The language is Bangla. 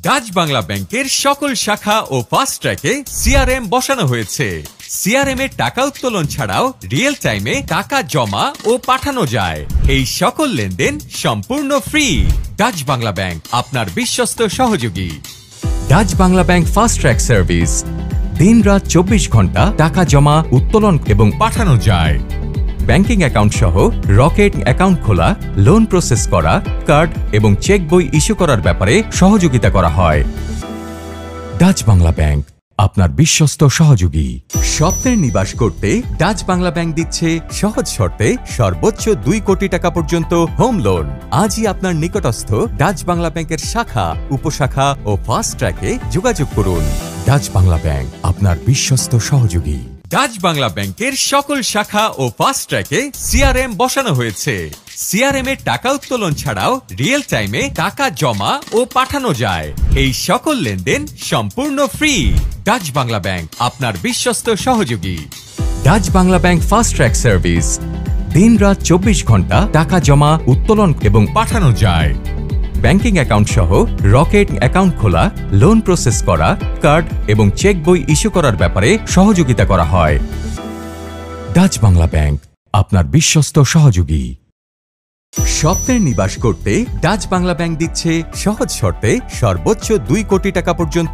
ডাচ বাংলা ব্যাংকের সকল শাখা ও ফাস্ট ট্র্যাকে সিআরএম বসানো হয়েছে। সিআরএম এর টাকা উত্তোলন ছাড়াও রিয়েল টাইমে টাকা জমা ও পাঠানো যায়। এই সকল লেনদেন সম্পূর্ণ ফ্রি। ডাচ বাংলা ব্যাংক আপনার বিশ্বস্ত সহযোগী। Dutch Bangla bank fast track service, দিন-রাত 24 ঘন্টা টাকা জমা, উত্তোলন এবং পাঠানো যায়। ব্যাংকিং অ্যাকাউন্ট সহ রকেট অ্যাকাউন্ট খোলা, লোন প্রসেস করা, কার্ড এবং চেক বই ইস্যু করার ব্যাপারে সহযোগিতা করা হয়। ডাচ বাংলা ব্যাংক আপনার বিশ্বস্ত সহযোগী। স্বপ্নের নিবাস করতে ডাচ বাংলা ব্যাংক দিচ্ছে সহজ শর্তে সর্বোচ্চ 2 কোটি টাকা পর্যন্ত হোম লোন। আজই আপনার নিকটস্থ ডাচ বাংলা ব্যাংকের শাখা, উপশাখা ও ফাস্ট ট্র্যাকে যোগাযোগ করুন। ডাচ বাংলা ব্যাংক আপনার বিশ্বস্ত সহযোগী। ডাচ বাংলা ব্যাংকের সকল শাখা ও ফাস্ট ট্র্যাকে সিআরএম বসানো হয়েছে। সিআরএম এর টাকা উত্তোলন ছাড়াও রিয়েল টাইমে টাকা জমা ও পাঠানো যায়। এই সকল লেনদেন সম্পূর্ণ ফ্রি। ডাচ বাংলা ব্যাংক আপনার বিশ্বস্ত সহযোগী। Dutch Bangla bank fast track service, দিন-রাত 24 ঘন্টা টাকা জমা, উত্তোলন এবং পাঠানো যায়। ব্যাংকিং অ্যাকাউন্ট সহ রকেট অ্যাকাউন্ট খোলা, লোন প্রসেস করা, কার্ড এবং চেক বই ইস্যু করার ব্যাপারে সহযোগিতা করা হয়। ডাচ বাংলা ব্যাংক আপনার বিশ্বস্ত সহযোগী। স্বপ্নের নিবাস করতে ডাচ বাংলা ব্যাংক দিচ্ছে সহজ শর্তে সর্বোচ্চ 2 কোটি টাকা পর্যন্ত